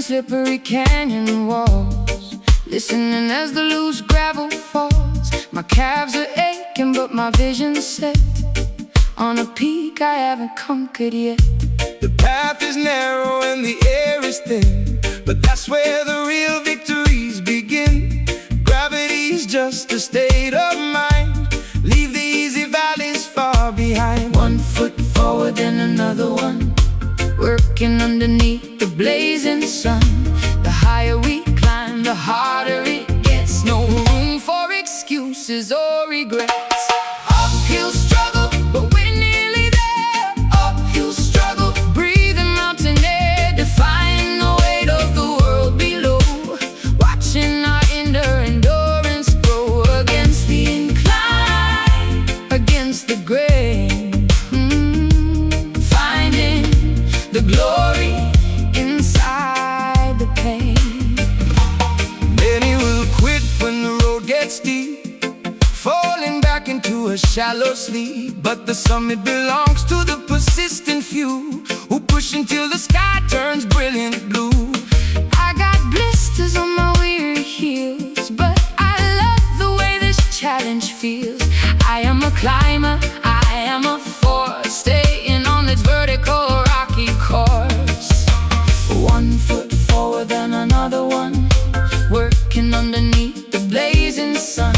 slippery canyon walls, listening as the loose gravel falls. My calves are aching, but my vision's set on a peak I haven't conquered yet. The path is narrow and the air is thin, but that's where the real victories begin. Gravity's just a state of mind. Leave the easy valleys far behind. One foot forward and another one, working underneath the blazing sun. The higher we climb, the harder it gets. No room for excuses or regrets. Uphill struggle, but we're nearly there. Uphill struggle, breathing mountain air, defying the weight of the world below. Watching our inner endurance grow against the incline, against the grain. Finding the glory inside the pain. Many will quit when the road gets steep, falling back into a shallow sleep. But the summit belongs to the persistent few, who push until the sky turns brilliant blue. I got blisters on my weary heels, but I love the way this challenge feels. I am a climber, I am a force, staying on this vertical rocky course. One foot forward and another one, working underneath the blazing sun.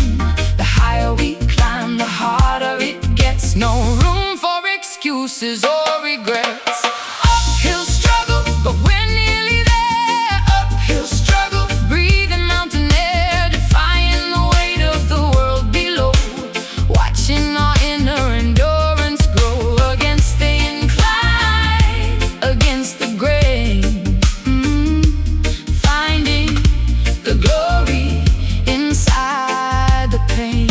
The higher we climb, the harder it gets. No room for excuses or regrets. Uphill struggle, but we're nearly there. Uphill struggle, breathing mountain air, defying the weight of the world below. Watching our inner endurance grow against the incline, against the grain. Finding the glory inside the pain.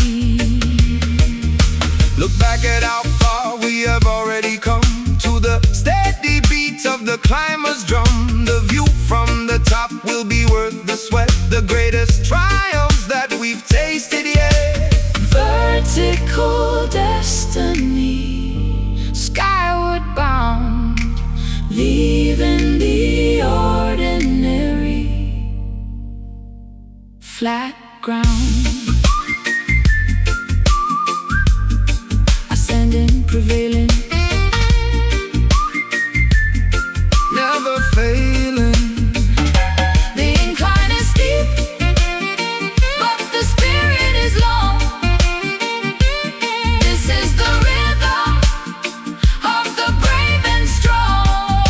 Look back at how far we have already come, to the steady beats of the climber's drum. The view from the top will be worth the sweat, the greatest triumphs that we've tasted yet. Vertical destiny, skyward bound, leaving the ordinary flat ground. Ascending, prevailing, Never failing. the incline is steep, but the spirit is long. This is the rhythm of the brave and strong.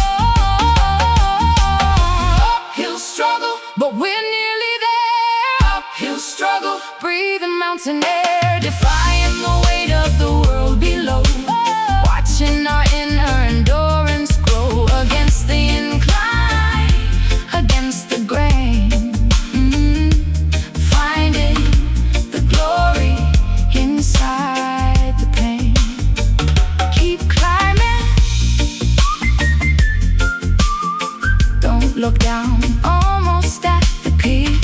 Uphill struggle, but we're nearly there. Uphill struggle, breathing mountain air, defying the weight of the world below. Watching our inner endurance grow against the incline, against the grain. Finding the glory inside the pain. Keep climbing, don't look down, almost at the peak.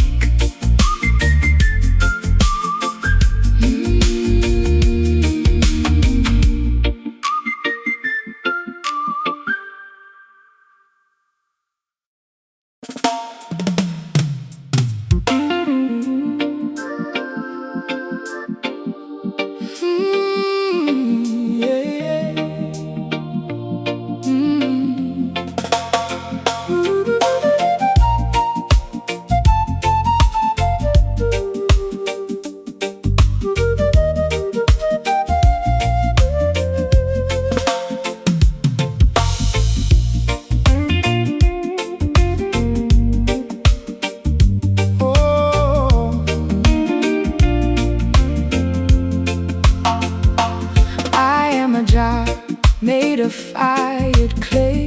Made of fired clay,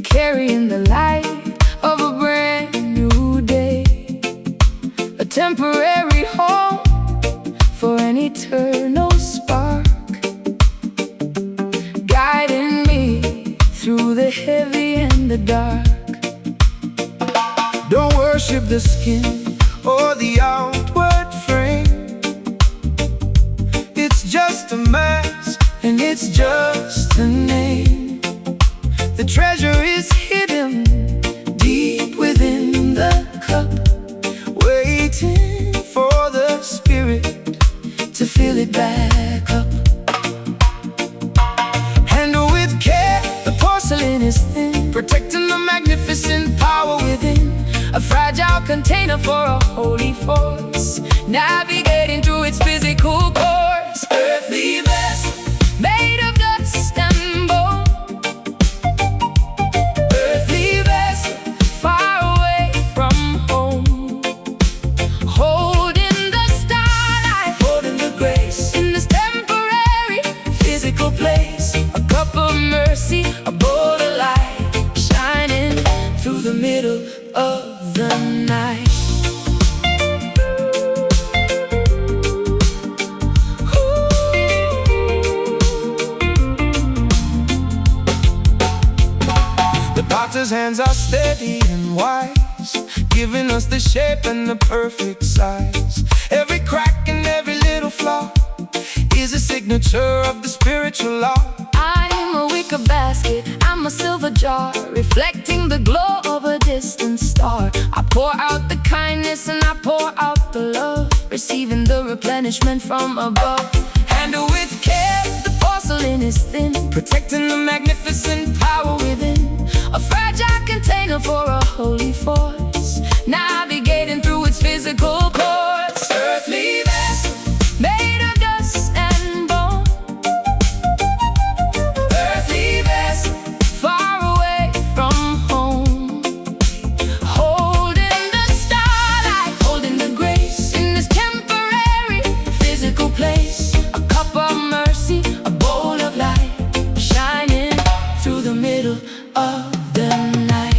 carrying the light of a brand new day. A temporary home for an eternal spark, guiding me through the heavy and the dark. Don't worship the skin or the outward frame. It's just a mask and it's just a name. The treasure is hidden container for a holy force, navigating through its physical course. Earthly vessel, made of dust and bone. Earthly vessel, far away from home, holding the starlight, holding the grace in this temporary physical place. A cup of mercy, a bowl of light, shining through the middle of the night. The potter's hands are steady and wise, giving us the shape and the perfect size. Every crack and every little flaw is a signature of the spiritual law. I'm a wicker basket, I'm a silver jar, reflecting the glow of a distant star. I pour out the kindness and I pour out the love, receiving the replenishment from above. Handle with care, The porcelain is thin, protecting the magnificent power within. A fragile container for a holy force, navigating through its physical course. earthly vessel. Made of dust and bone. Earthly vessel, Far away from home, holding the starlight, holding the grace in this temporary physical place. A cup of mercy, a bowl of light, shining through the middle of the night.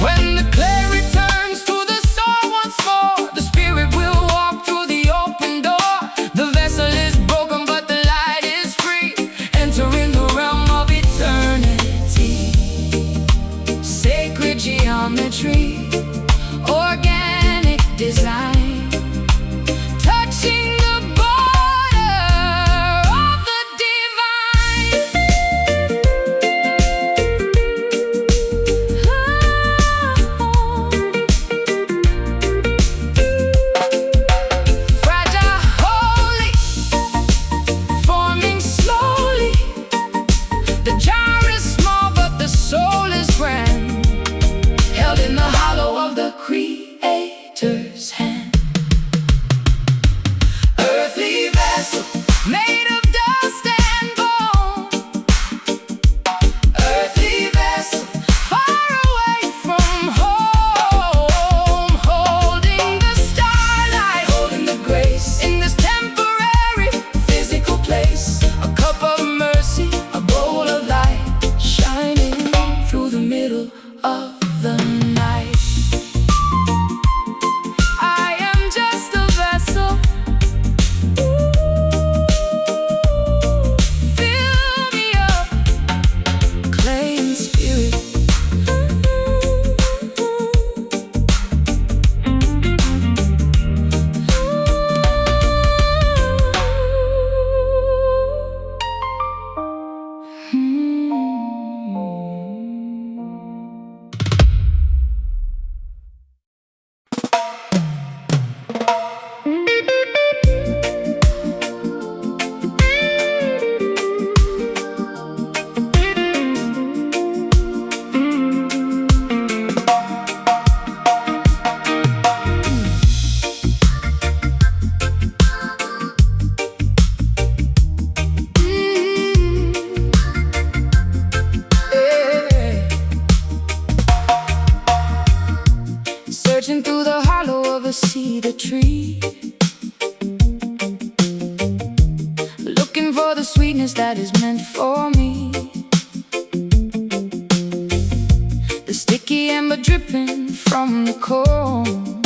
when the clay returns to the soul once more, The spirit will walk through the open door. the vessel is broken but the light is free, Entering the realm of eternity. Sacred geometry, organic design, touching the border of the divine. Fragile, holy, forming slowly. The jar is small, but the soul is grand, held in the hollow of the Creator's hand. earthly vessel. Made of dust and bone. Earthly vessel, Far away from home, holding the starlight, holding the grace in this temporary physical place. A cup of mercy, a bowl of light, shining through the middle of the night. I am just a vessel. Fill me up, clay and spirit. Searching through the hollow of a cedar tree, looking for the sweetness that is meant for me. The sticky amber dripping from the comb,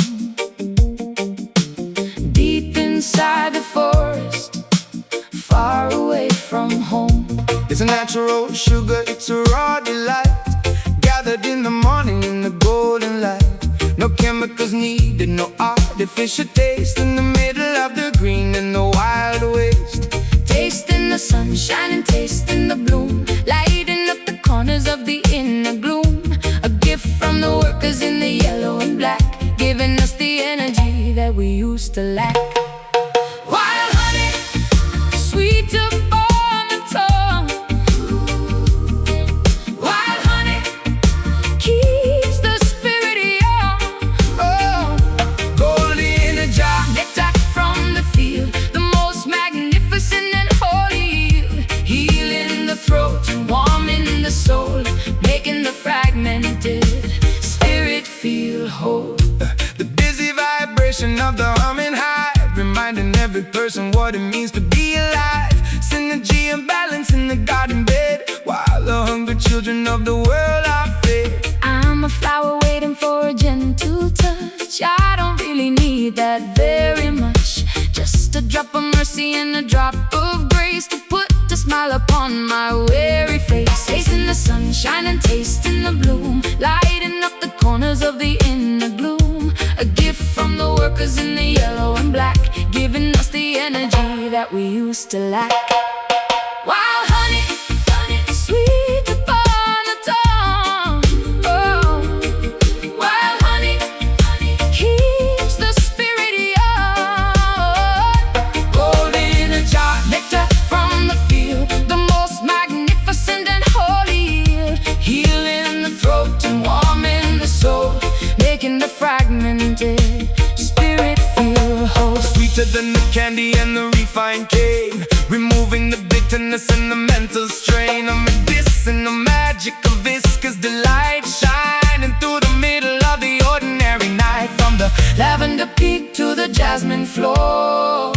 deep inside the forest, far away from home. It's a natural sugar, it's a raw delight, gathered in the morning in the golden light. No chemicals needed, no artificial taste, in the middle of the green and the wild waste. Tasting the sunshine and tasting the bloom, lighting up the corners of the inner gloom. A gift from the workers in the yellow and black, giving us the energy that we used to lack. Wild honey, sweet upon the tongue. Wild honey keeps the spirit world I face. I'm a flower waiting for a gentle touch. I don't really need that very much. Just a drop of mercy and a drop of grace to put a smile upon my weary face. Tasting the sunshine and tasting the bloom, lighting up the corners of the inner gloom. A gift from the workers in the yellow and black, giving us the energy that we used to lack. Wild honey, sweet upon the tongue. Oh, wild honey keeps the spirit young. Gold in a jar, nectar from the field, the most magnificent and holy yield. Healing the throat and warming the soul, making the fragmented spirit feel whole. Sweeter than the candy and the refined cane, removing the bitterness and the mental strain. Amid this and the magic of viscous delight, shining through the middle of the ordinary night. From the Lavender peak to the jasmine floor,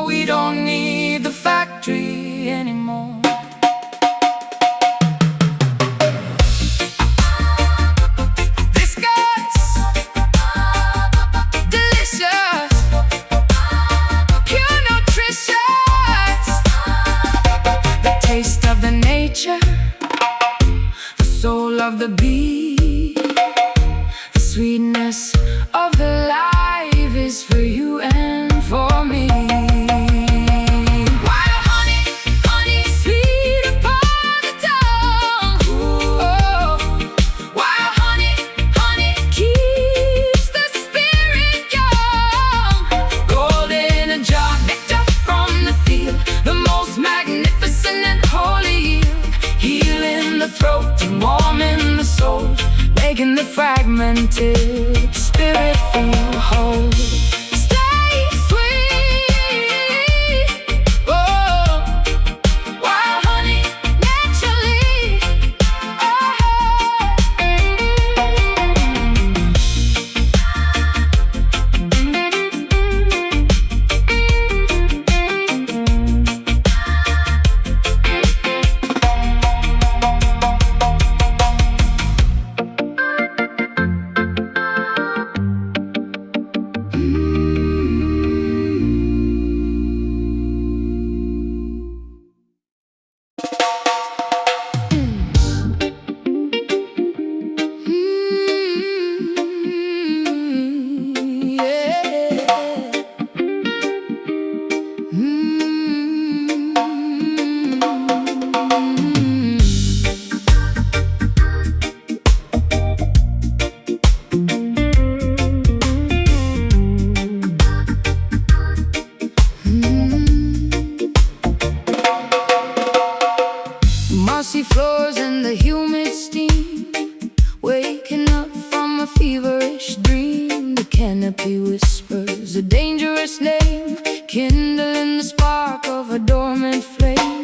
we don't need the factory anymore. The soul of the bee, the sweetness of the life is for you and for me. Wild honey, sweet upon the tongue. Oh, wild honey keeps the spirit young. Gold in a jar, nectar from the field, the most magnificent and holy yield. Healing the throat and warming the soul, making the fragmented spirit feel whole. Stay sweet, oh, wild honey, naturally, mossy floors and the humid steam, waking up from a feverish dream. The canopy whispers a dangerous name, kindling the spark of a dormant flame.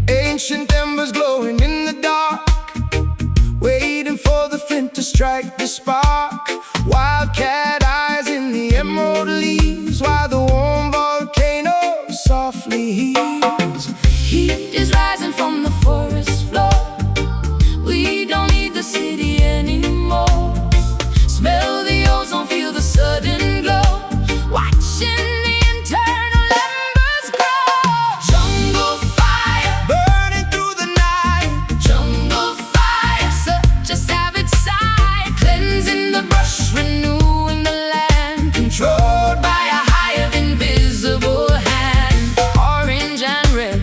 ancient embers glowing in the dark, waiting for the flint to strike the spark. Wildcat eyes in the emerald leaves, while the warm volcano softly heaves. Heat is rising from the forest floor, we don't need the city anymore. Smell the ozone, feel the sudden glow, watching the internal embers grow. Jungle fire, Burning through the night, jungle fire, such a savage sight. Cleansing the brush, renewing the land, controlled by a hive invisible hand. Orange and red,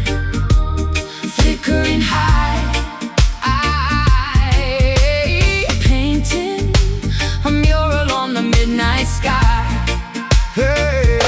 flickering high, painting a mural on the midnight sky. hey.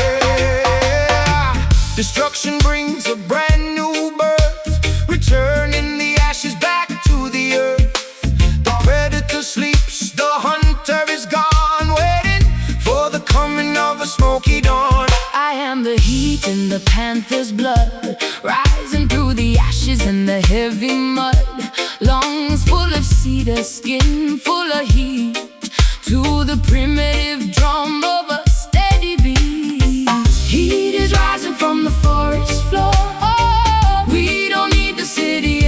Destruction brings a brand new birth, returning the ashes back to the earth. The predator sleeps, the hunter is gone, waiting for the coming of a smoky dawn. I am the heat in the panther's blood, rising through the ashes and the heavy mud. Lungs full of cedar, skin full of heat, to the primitive drum of a steady beat. Heat is rising from the forest floor, we don't need the city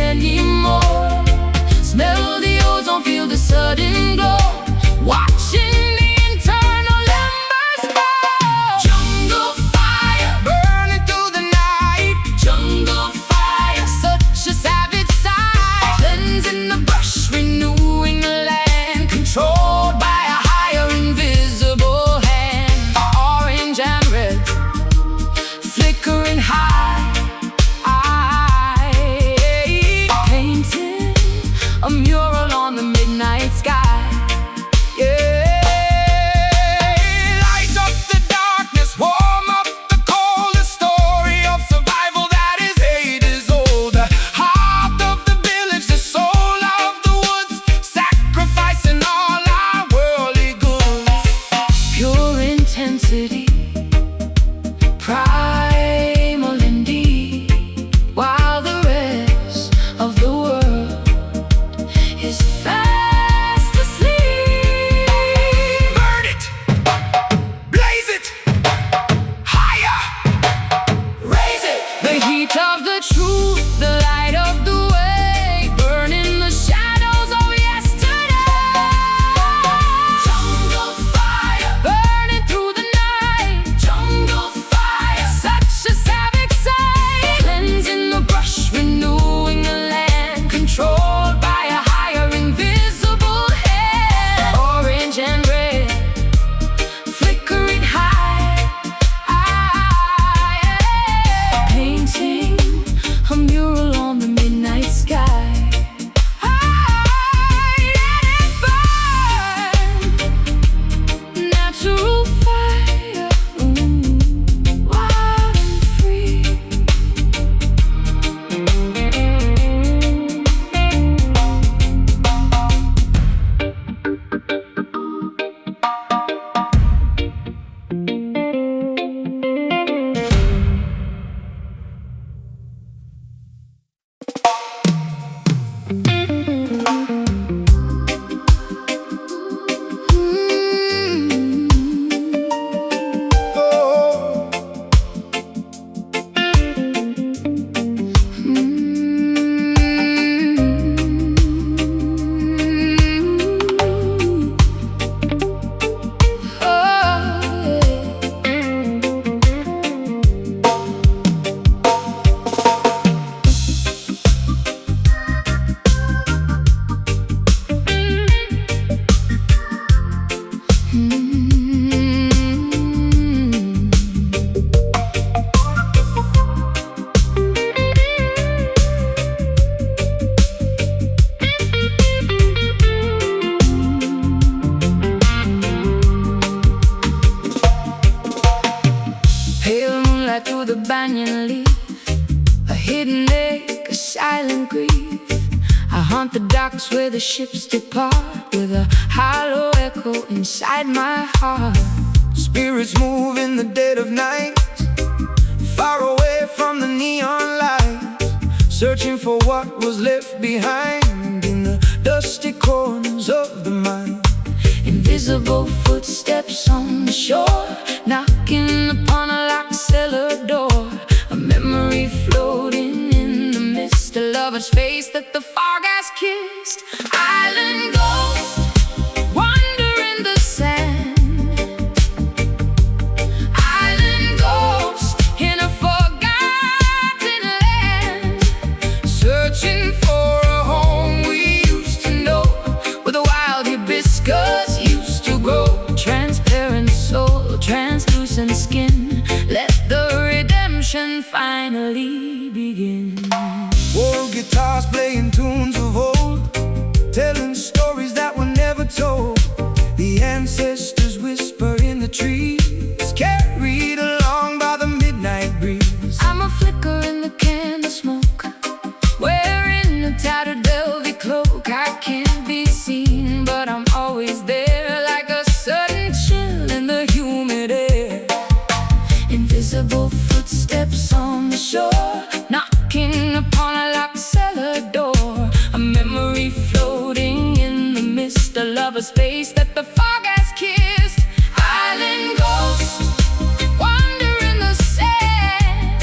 a mural on the midnight sky. Yeah. Light up the darkness, warm up the cold, a story of survival that is ages old. The heart of the village, the soul of the woods, sacrificing all our worldly goods. Pure intensity, primal indeed, while the rest of the world is fast asleep. Burn it, blaze it, higher, raise it. The heat of the truth, the light of the way, burning the shadows of yesterday. Jungle fire, Burning through the night, jungle fire. such a savage sight. Cleansing the brush, renewing the land, controlled by a higher invisible hand. Orange and red, flickering high, painting a mural on the midnight sky. Let it burn, natural fire, wild and free. Oh. Pale moonlight through the banyan leaf, a hidden ache, a silent grief. I haunt the docks where the ships depart, with a hollow echo inside my heart. Spirits move in the dead of night, far away from the neon lights, searching for what was left behind in the dusty corners of the mind. Invisible footsteps on the shore, knocking upon a locked cellar door. A memory floating in the mist, a lover's face that the fog has kissed. Island ghost, wander in the sand. Island ghost, in a forgotten land, searching for a home we used to know, where the wild hibiscus used to grow. Transparent soul, translucent skin, let the redemption finally begin. World guitars playing tunes of old, telling stories that were never told. The ancestors whisper in the trees, carried along by the midnight breeze. I'm a flicker in the candle smoke, wearing a tattered velvet cloak. I can't be seen, but I'm always there, like a sudden chill in the humid air. Invisible footsteps on the shore, knocking upon a locked cellar door. A memory floating in the mist, a lover's face that the fog has kissed. Island ghost, wander in the sand.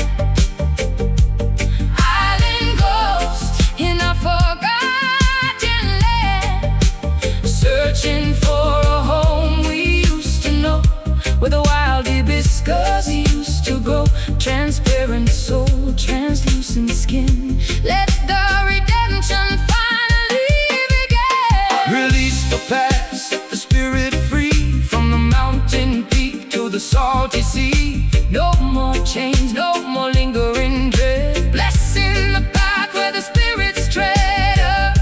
Island ghost, in a forgotten land, searching for a home we used to know, where the wild hibiscus used to grow. Transparent soul, translucent skin, let the redemption finally begin. Release the past, set the spirit free, from the mountain peak to the salty sea. No more chains, no more lingering dread, blessing the path where the spirits tread. A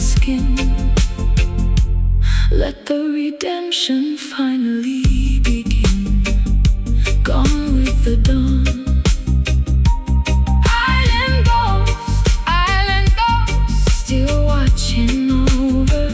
skin. Let the redemption finally begin. Gone with the dawn. Island ghost, still watching over.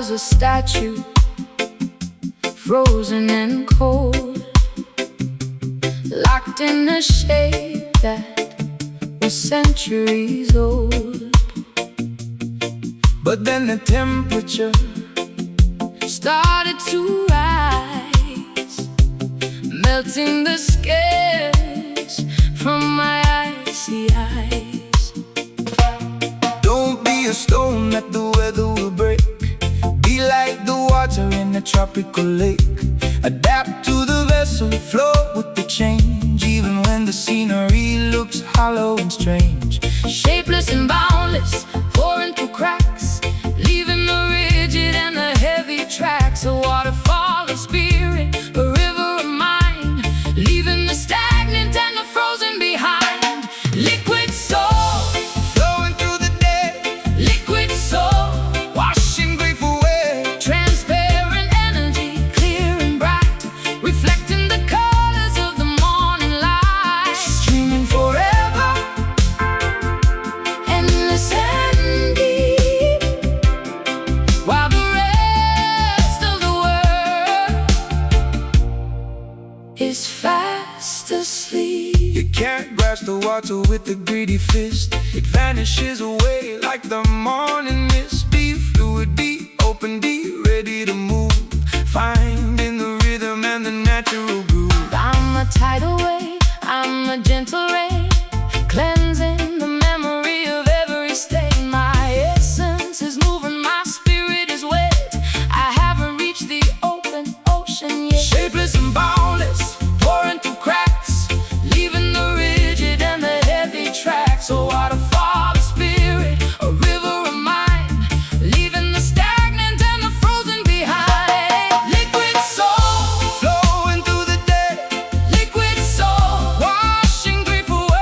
A statue, frozen and cold, locked in a shape that was centuries old. But then the temperature started to rise, melting the scales from my icy eyes. Don't be a stone that the weather will break. Be like the water in a tropical lake. Adapt to the vessel, float with the change, even when the scenery looks hollow and strange. Shapeless and boundless, pouring through cracks, leaving the rigid and the heavy tracks. A waterfall of spirit, a river of mind, leaving the stagnant and the frozen behind. Liquid soul, flowing through the day. Liquid soul, washing grief away. Transparent energy, clear and bright, reflecting the colors of the morning light. Streaming forever, endless and deep, while the rest of the world is fast asleep. You can't grasp the water with a greedy fist. It vanishes away like the morning mist. Be fluid, be open, be ready to move, finding the rhythm and the natural groove. I'm a tidal wave, I'm a gentle rain, cleansing the memory of every stain. My essence is moving, my spirit is wet. I haven't reached the open ocean yet. Shapeless and boundless, pouring through cracks, Leaving the rigid and the heavy tracks. A waterfall of spirit, a river of mind, leaving the stagnant and the frozen behind. Liquid soul, flowing through the day. liquid soul, Washing grief away.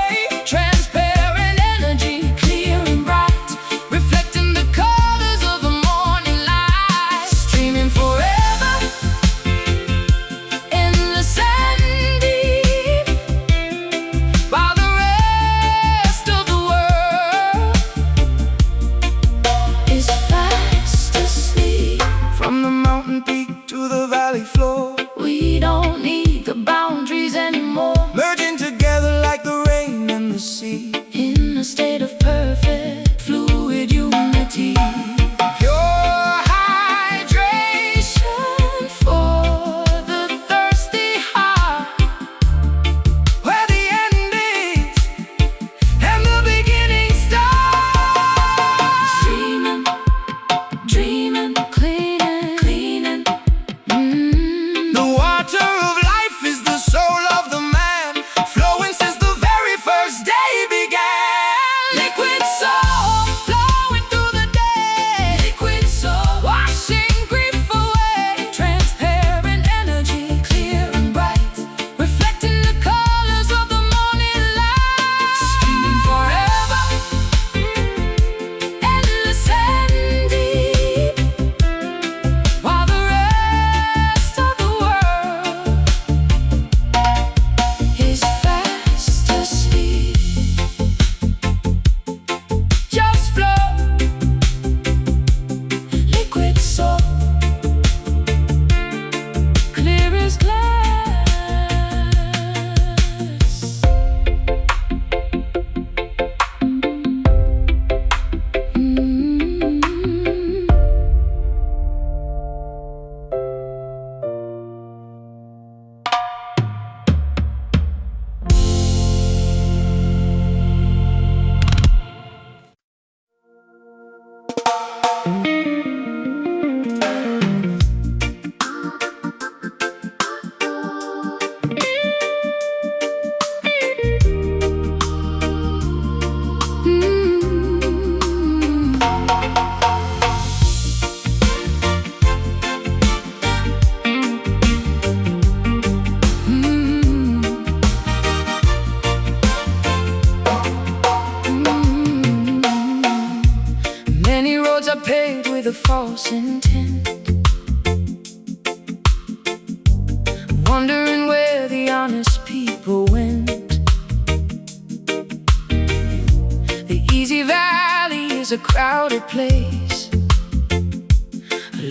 a crowded place,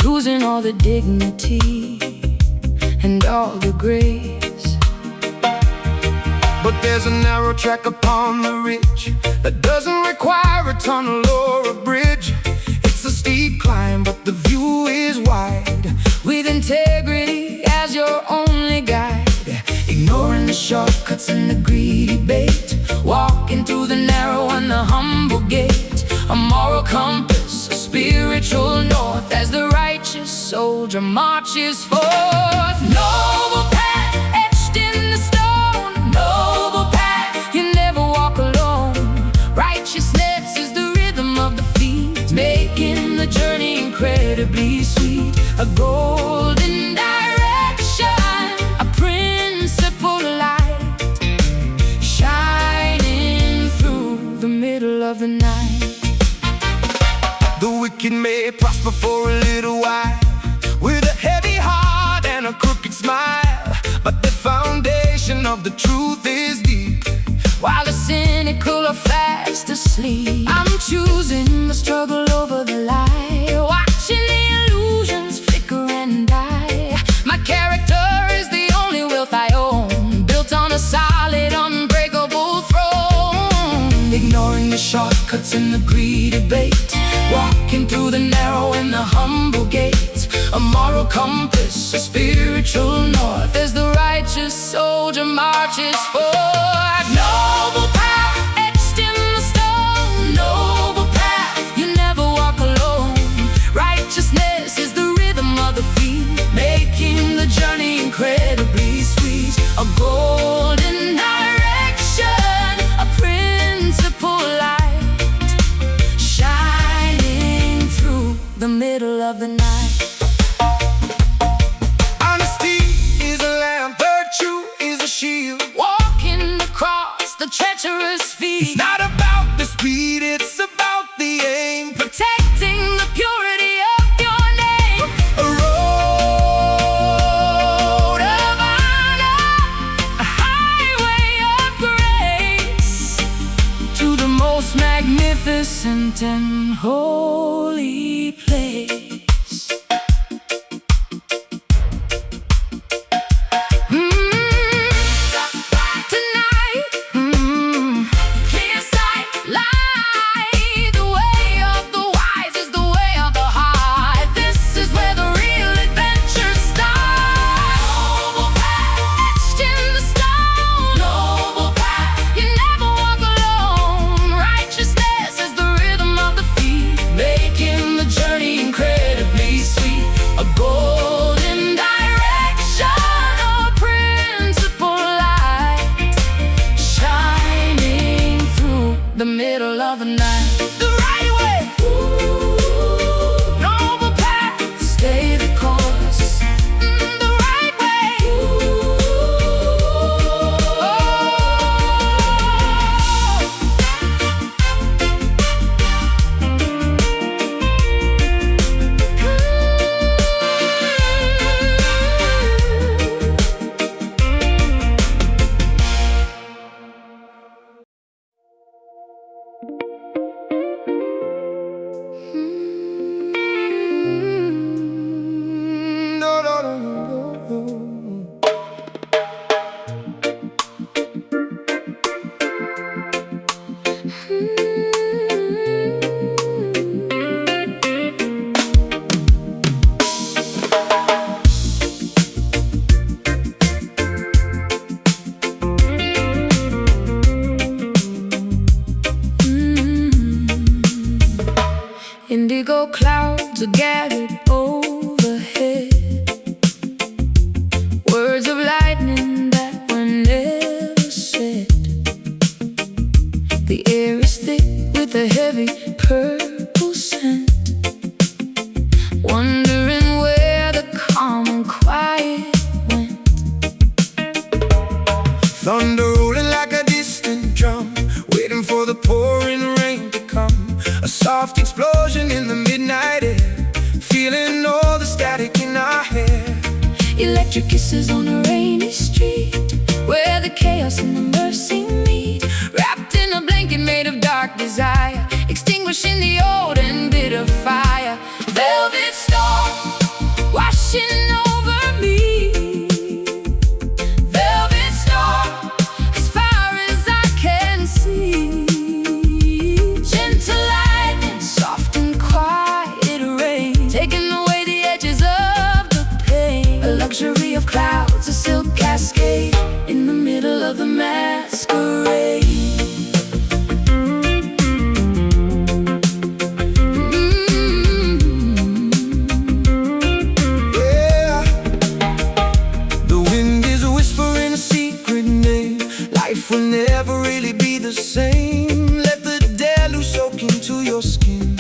losing all the dignity and all the grace. But there's a narrow track upon the ridge that doesn't require a tunnel or a bridge. It's a steep climb, but the view is wide, with integrity as your only guide, ignoring the shortcuts and the greedy bait, walking through the narrow and the humble gate. A moral compass, a spiritual north, as the righteous soldier marches forth. Noble path etched in the stone, noble path, you never walk alone. Righteousness is the rhythm of the feet, making the journey incredibly sweet. A golden direction, a principle light, shining through the middle of the night. The wicked may prosper for a little while, with a heavy heart and a crooked smile, but the foundation of the truth is deep, while the cynical are fast asleep. I'm choosing the struggle over the lie, watching the illusions flicker and die. My character is the only wealth I own, built on a solid, unbreakable throne. Ignoring the shortcuts and the greedy bait, walking through the narrow and the humble gate. A moral compass, a spiritual north, as the righteous soldier marches forward. Noble path etched in the stone, noble path, you never walk alone. Righteousness is the rhythm of the feet, making the journey incredibly sweet. A golden direction, a principle light, shining through the middle of the night. honesty is a lamp, virtue is a shield, Walking across the treacherous field, it's not about the speed, it's about the aim. protecting the purity of your name. A road of honor, a highway of grace, to the most magnificent and holy place. Tonight, clear sight, light, the way of the wise is the way of the heart. This is where the real adventure starts. Noble path etched in the stone, noble path, you never walk alone. Righteousness is the rhythm of the feet, making the journey incredibly sweet. A golden direction, a principle light, shining through the middle of the night. The right way, noble path, stay the course. The right way, no, no, no, no, no. Indigo clouds are gathered overhead, words of lightning that were never said. The air is thick with a heavy purple scent, wondering where the calm and quiet went. Thunder rolling like a distant drum, waiting for the pouring rain to come. A soft explosion in the midnight air, feeling all the static in our hair. Electric kisses on a rainy street, where the chaos and the mercy meet. Wrapped in a blanket made of dark desire, extinguishing the old masquerade. Yeah, the wind is whispering a secret name. Life will never really be the same. Let the deluge soak into your skin.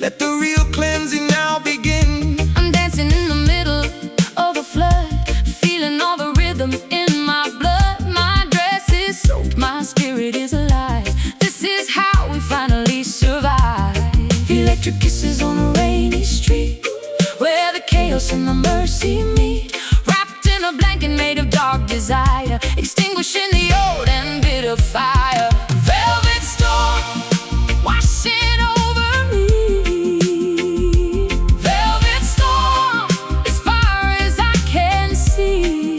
Let the real cleansing now begin. I'm dancing in the middle of the flood, feeling all the rhythm in my blood. My dress is soaked, my spirit is alive. This is how we finally survive. Electric kisses on a rainy street, where the chaos and the mercy meet. Wrapped in a blanket made of dark desire, extinguishing the old and bitter fire. Velvet storm washing over me. Velvet storm, as far as I can see.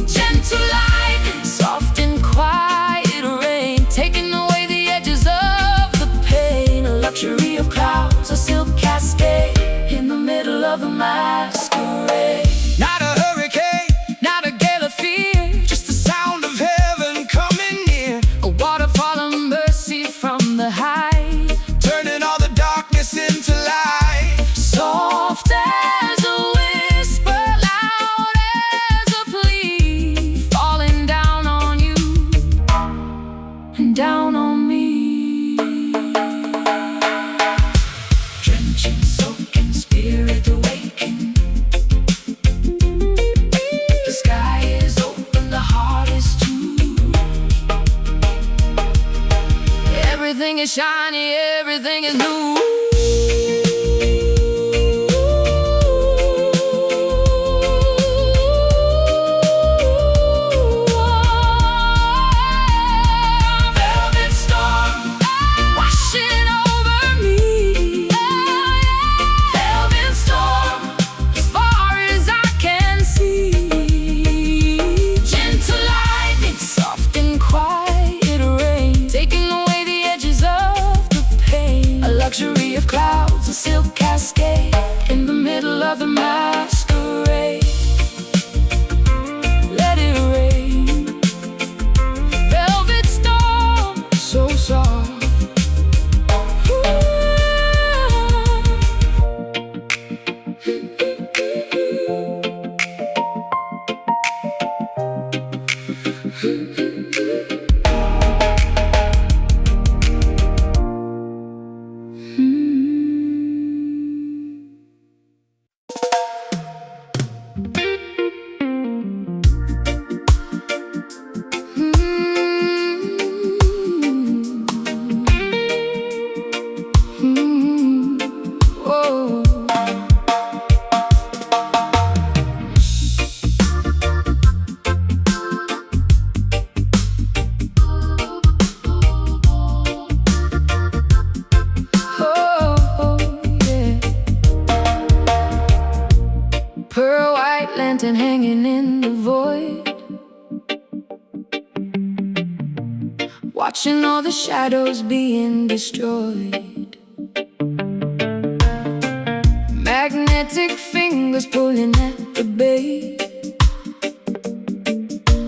Gentle light, soft and quiet rain, taking away the edges of the pain. A luxury of clouds, a silk cascade, in the middle of the masquerade. Not a hurricane, not a gale of fear, just the sound of heaven coming near. A waterfall of mercy from the high, Turning all the darkness into light. soft as a whisper, loud as a plea, falling down on you and down on me. Drenching, soaking, spirit awaken. The sky is open, the heart is too. Everything is shiny, everything is new. Velvet storm washing over me. Velvet storm, as far as I can see. Gentle lightning, soft and quiet rain, taking away the edges of the pain. A luxury of clouds, a silk cascade, in the middle of the masquerade. Let it rain. Velvet storm, so soft. Whoa. Oh, yeah. Pearl white lantern hanging in the void, watching all the shadows being destroyed. Magnetic fingers pulling at the bait,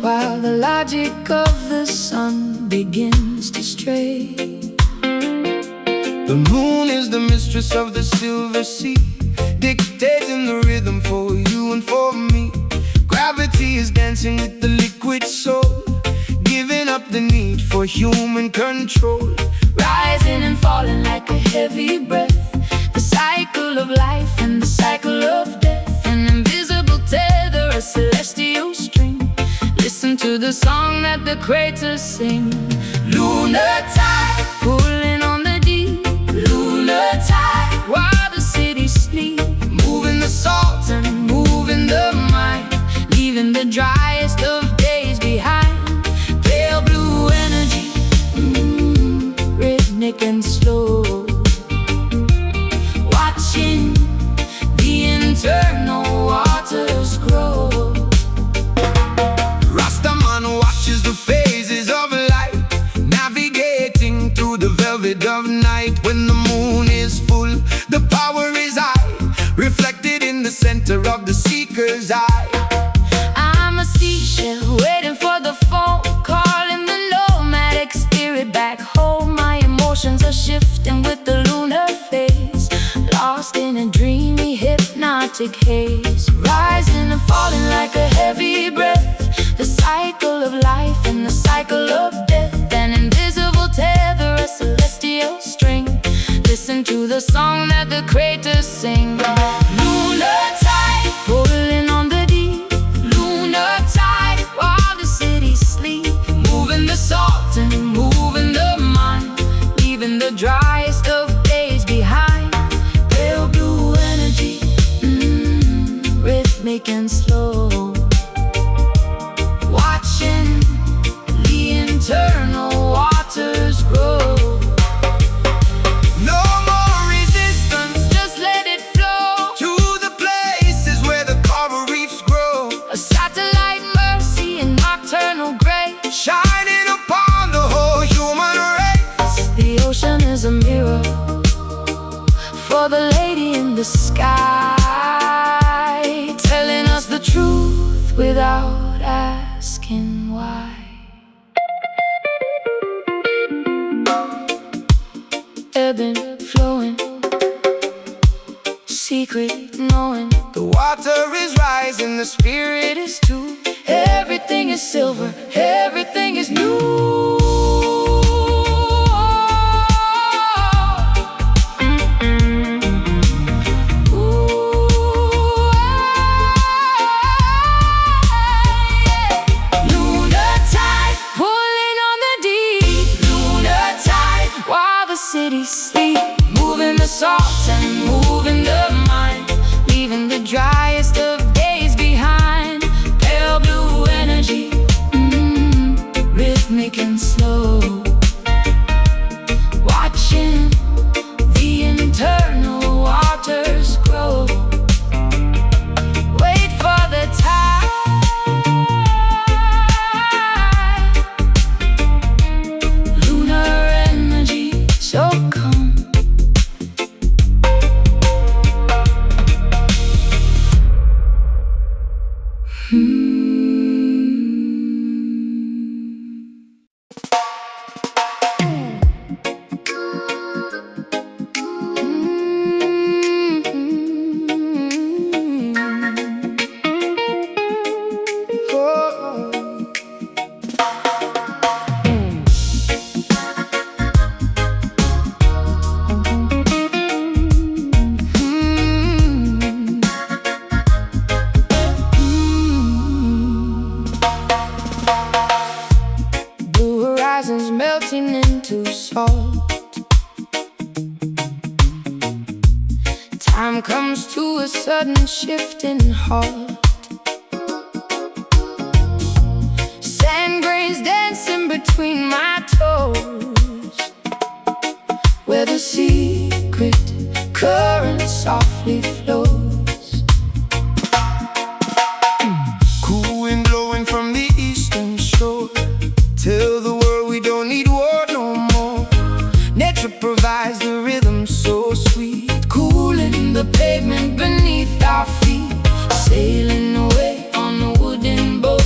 while the logic of the sun begins to stray. The moon is the mistress of the silver sea, dictating the rhythm for you and for me. Gravity is dancing with the liquid soul, giving up the need for human control. Rising and falling like a heavy breath, the cycle of life and the cycle of death. An invisible tether, a celestial string. Listen to the song that the creators sing. Lunar tide, pulling on the deep. Lunar tide, while the cities sleep. Moving the salt And moving the mind, leaving the driest of days behind. Pale blue energy, rhythmic and slow, watching the internal waters grow. Rastaman watches the phases of life, navigating through the velvet of night. When the moon is full, the power is high, reflected in the center of the seeker's eye. I'm a seashell waiting for the foam, magic haze, rising and falling like a heavy breath. The cycle of life and the cycle of death, an invisible tether, a celestial string. Listen to the song that the craters sing. Lunar tide, pulling on the deep. Lunar tide, while the cities sleep. Moving the salt and moving the mind, leaving the driest of days behind. Pale blue energy, rhythmic and slow. Watching the internal waters grow. No more resistance, Just let it flow to the places where the coral reefs grow, a satellite mercy in nocturnal gray, shining upon the whole human race. the ocean is a mirror for the lady in the sky, telling us the truth without asking why. Ebbing, flowing, secret knowing. The water is rising, the spirit is too. Everything is silver, everything is new. Lunar tide, pulling on the deep. Lunar tide, while the cities sleep. Moving the salt and moving the mind, leaving the driest of days behind. Pale blue energy, rhythmic and slow. Watching the internal waters grow. Wait for the tide. Lunar energy, so come. Blue horizons melting into salt. Time comes to a sudden shift in heart. Sand grains dancing between my toes, where the secret current softly flows. Cool wind blowing from the eastern shore, tell the world we don't need war no more. Nature provides the rhythm so sweet, Cooling the pavement beneath our feet, sailing away on a wooden boat,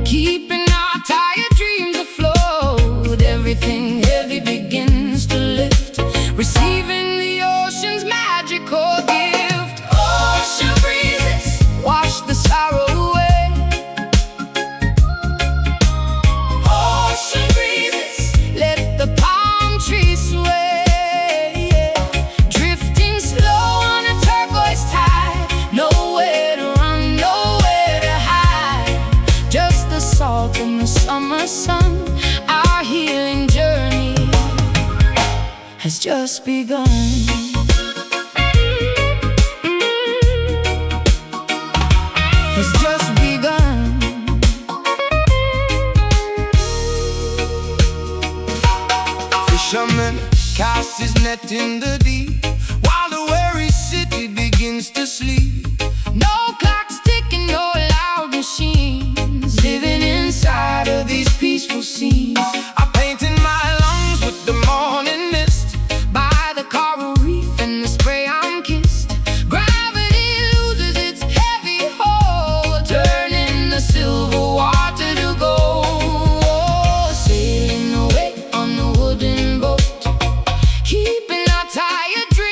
keeping our tired dreams afloat. Everything heavy begins to lift, receiving the ocean's magical gift. Ocean breezes wash the sorrow away. Ocean breezes let the palm trees sway, drifting slow on a turquoise tide. Nowhere to run, nowhere to hide, just the salt and the summer sun. Our healing journey has just begun. Has just begun. fisherman casts his net in the deep, while the weary city begins to sleep. No clocks ticking, no loud machines, living inside of these peaceful scenes. I painted my lungs with the morning mist, By the coral reef and the spray I'm kissed. Gravity loses its heavy hold, turning the silver water to gold. Sailing away on the wooden boat, keeping our tired dreams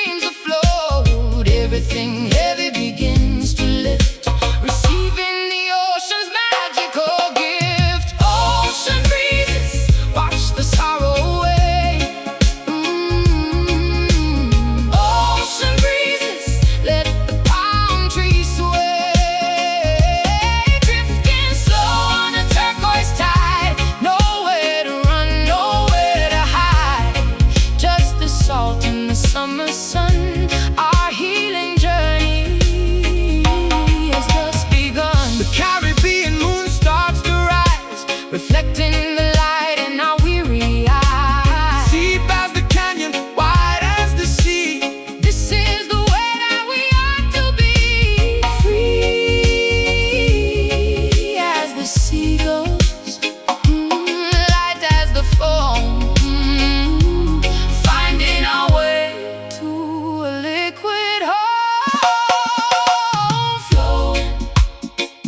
reflecting the light in our weary eyes. Deep as the canyon, wide as the sea. This is the way that we ought to be. Free as the sea goes, light as the foam, finding our way to a liquid home. Flowing,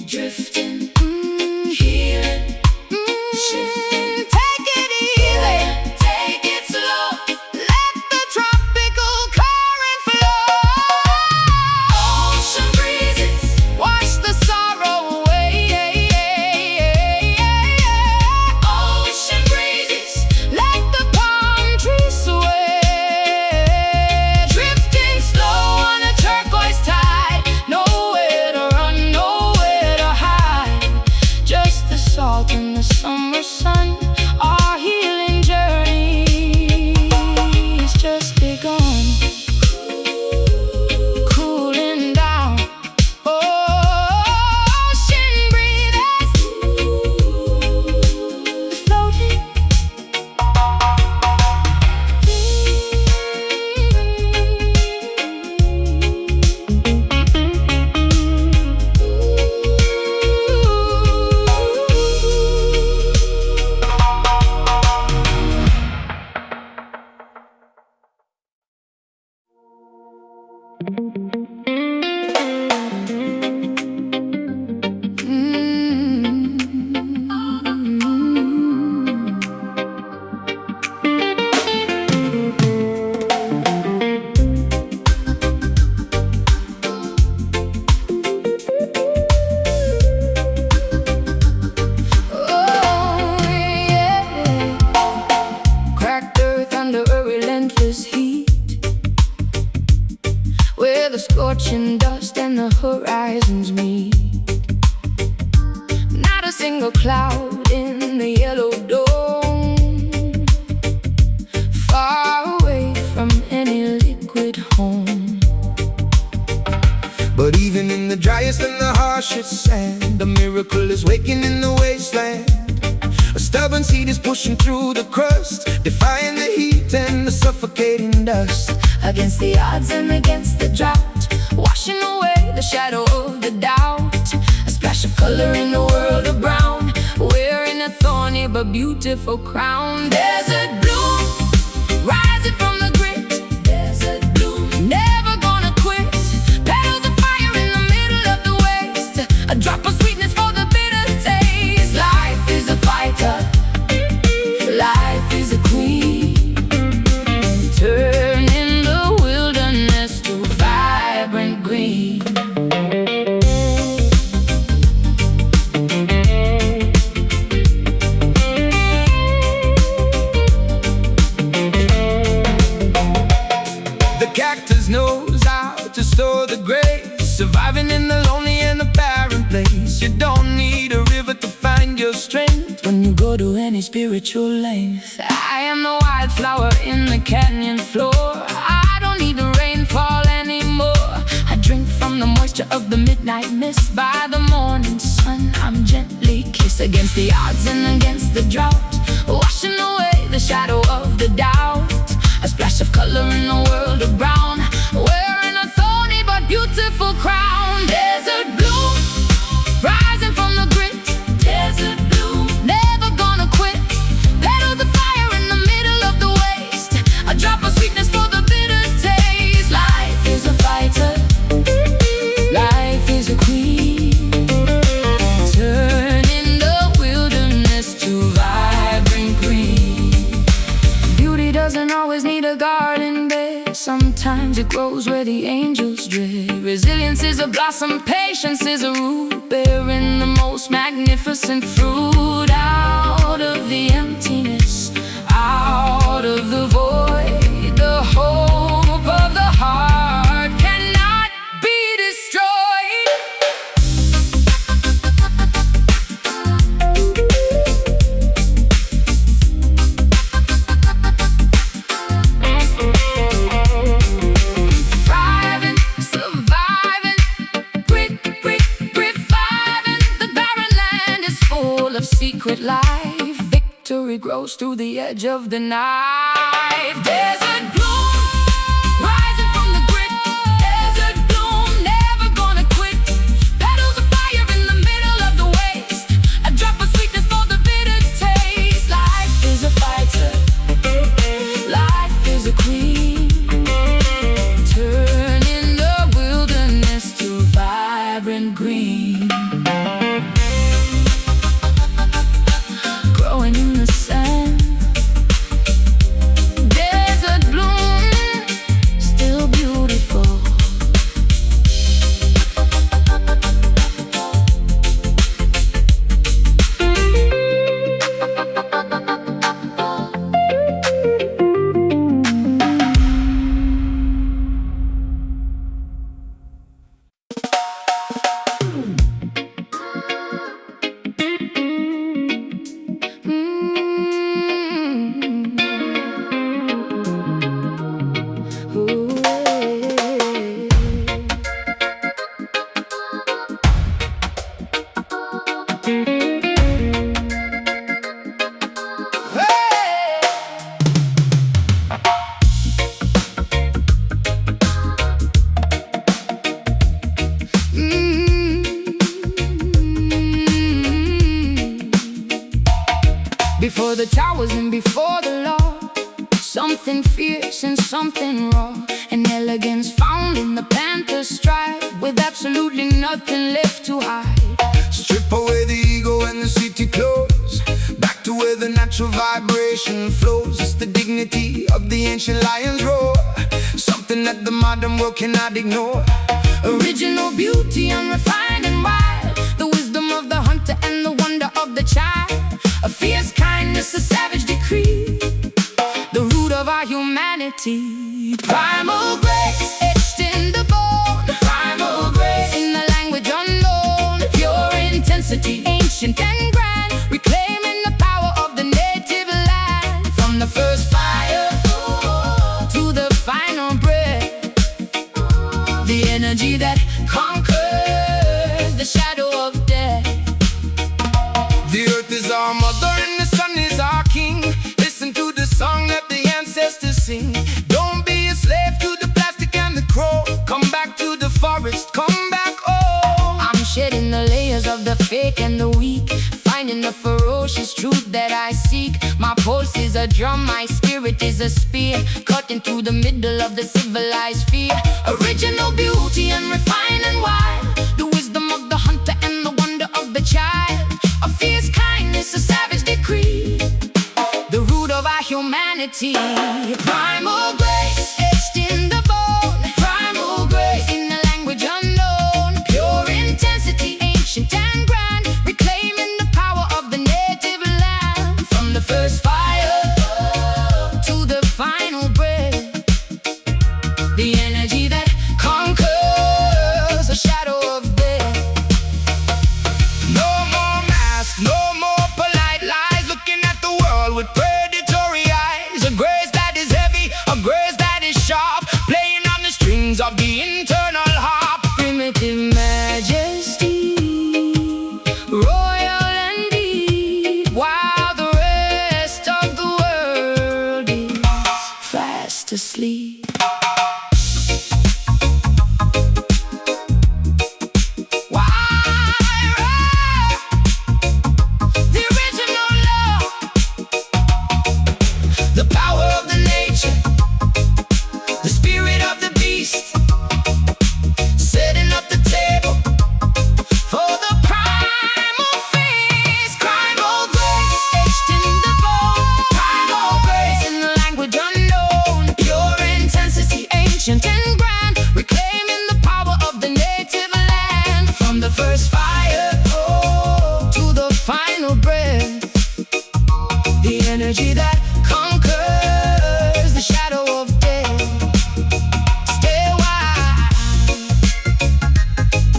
drifting, healing, shifting. Take it easy, take it slow. Let the tropical current flow. Ocean breezes wash the sorrow away. Ocean breezes let the palm trees sway. Drifting slow on a turquoise tide. Nowhere to run, nowhere to hide. Just the salt and the summer sun. Our healing journey's just begun. Cooling down. Ocean breezes floating. Oh, yeah. Cracked earth under a relentless heat, where the scorching dust and the horizons meet. Not a single cloud in the yellow dome, far away from any liquid home. But even in the driest and the harshest sand, a miracle is waking in the wasteland. A stubborn seed is pushing through the crust, defying the heat and the suffocating dust. Against the odds and against the drought, washing away the shadow of the doubt. A splash of color in a world of brown, wearing a thorny but beautiful crown. Desert bloom, rising from the grit. Desert bloom, never gonna quit. Petals of fire in the middle of the waste, a drop of sweetness for the bitter taste. Life is a fighter, life is a queen, turning the wilderness to vibrant green. The cactus knows how to store the grace, surviving in the lonely and the barren place. You don't need a river to find your strength When you go to any spiritual length, I am the wildflower in the canyon floor. I don't need the rainfall anymore. I drink from the moisture of the midnight mist. By the morning sun, I'm gently kissed. Against the odds and against the drought, washing away the shadow of the doubt. A splash of color in a world of brown, wearing a thorny but beautiful crown. Desert bloom, rising from the grit. Desert bloom, never gonna quit. Petals of fire in the middle of the waste, a drop of sweetness for the bitter taste. Life is a fighter, life is a queen, turning the wilderness to vibrant green. Beauty doesn't always need a garden bed. Sometimes it grows where the angels dread. Resilience is a blossom, patience is a root, bearing the most magnificent fruit. Out of the emptiness, out of the void, the hope of the heart cannot be destroyed. Thriving, surviving, reviving. The barren land is full of secret life. victory grows through the edge of the knife. Desert bloom, rising from the grit. Desert bloom, never gonna quit. Petals of fire in the middle of the waste. A drop of sweetness for the bitter taste. Life is a fighter, life is a queen, turning the wilderness to vibrant green. Growing in the sand, desert bloom, still beautiful. Before the towers and before the law, something fierce and something raw. An elegance found in the panther's stride, with absolutely nothing left to hide. Strip away the ego and the city close, back to where the natural vibration flows. It's the dignity of the ancient lion's roar, something that the modern world cannot ignore. Original beauty, unrefined and wild, the wisdom of the hunter and the wonder of the child. A fierce kindness, a savage decree, the root of our humanity. Primal grace, etched in the bone. Primal grace, in the language unknown. Pure intensity, ancient and grand, reclaiming the power of the native land. From the first fire to the final breath, the energy that conquers the shadow of death. The earth is our mother and the sun is our king. Listen to the song that the ancestors sing. Don't be a slave to the plastic and the crow. Come back to the forest, come back home. I'm shedding the layers of the fake and the weak, finding the ferocious truth that I seek. My pulse is a drum, my spirit is a spear, cutting through the middle of the civilized fear. Original beauty, unrefined and wild, the wisdom of the hunter and the wonder of the child. A fierce kindness, a savage decree, the root of our humanity. Primal grace, etched in the bone. Primal grace, in the language unknown. Pure intensity, ancient and grand, reclaiming the power of the native land. From the first fire to the final breath, the energy that conquers the shadow of death. No more masks, no more polite lies, looking at the world with predatory eyes. A grace that is heavy, a grace that is sharp, playing on the strings of the internal harp. Primitive majesty, royal and deep, while the rest of the world is fast asleep. The original law, the power of the nature, the spirit of the beast, setting up the table for the primal feast. Primal grace, etched in the bone. Primal grace, in the language unknown. Pure intensity, ancient and grand, reclaiming the power of the native land. From the first fire to the final breath, the energy that conquers the shadow of death. Stay wild,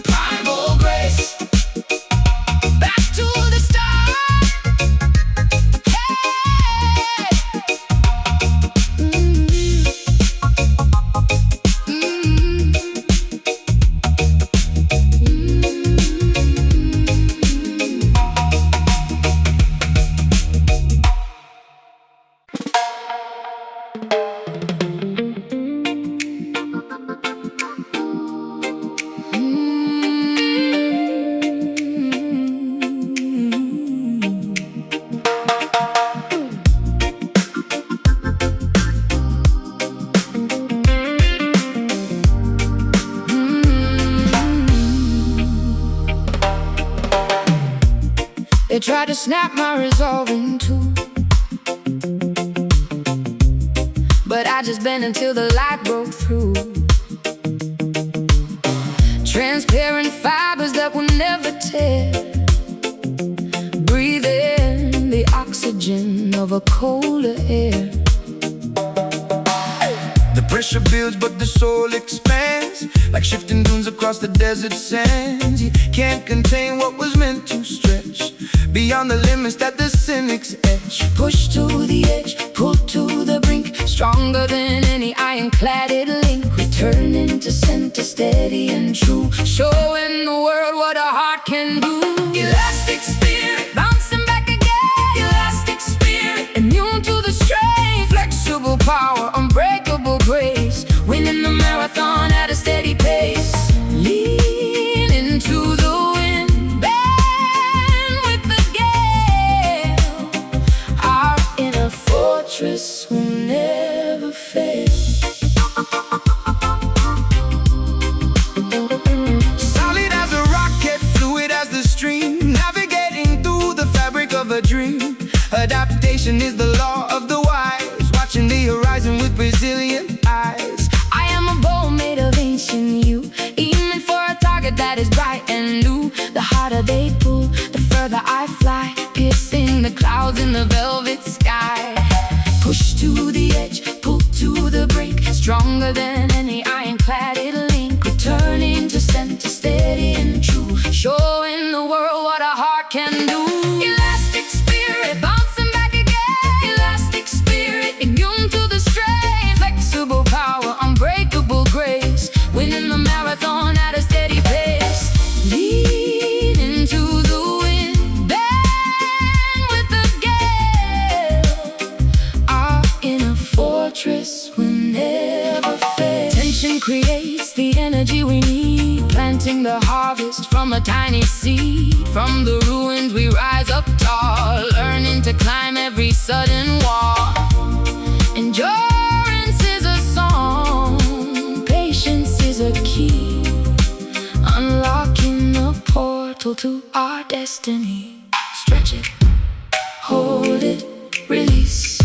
primal grace, back to the start. Hey. They tried to snap my resolve in two, but I just bent until the light broke through. Transparent fibers that will never tear, breathe in the oxygen of a colder air. The pressure builds but the soul expands, like shifting dunes across the desert sands. You can't contain what was meant to stretch beyond the limits that the cynics etch. Push to the edge, pull to the brink, stronger than any ironcladded link. Returning to center, steady and true, showing the world what a heart can do. Elastic spirit, bouncing back again. Elastic spirit, immune to the strain. Flexible power, unbreakable grace, winning the marathon at a steady pace. Lean into the wind, bend with the gale. Our inner fortress will never fail. Solid as a rocket, fluid as the stream, navigating through the fabric of a dream. Adaptation is the law of the wise, watching the horizon with resilient eyes. I am a bow made of ancient yew, aiming for a target that is bright and new. The harder they pull, the further I fly, piercing the clouds in the velvet sky. Push to the edge, pull to the brink, stronger than any ironcladded link. Returning to center, steady and true, showing the world what a heart can do. Elastic spirit, bouncing back again. Elastic spirit, immune to the strain. Flexible power, unbreakable grace, winning the marathon at a steady pace. Lean into the wind, bend with the gale. Our inner fortress will never fail. Tension creates the energy we need, planting the harvest from a tiny seed. From the ruins we rise up tall, learning to climb every sudden wall. Endurance is a song, patience is a key, unlocking the portal to our destiny. Stretch it, hold it, release,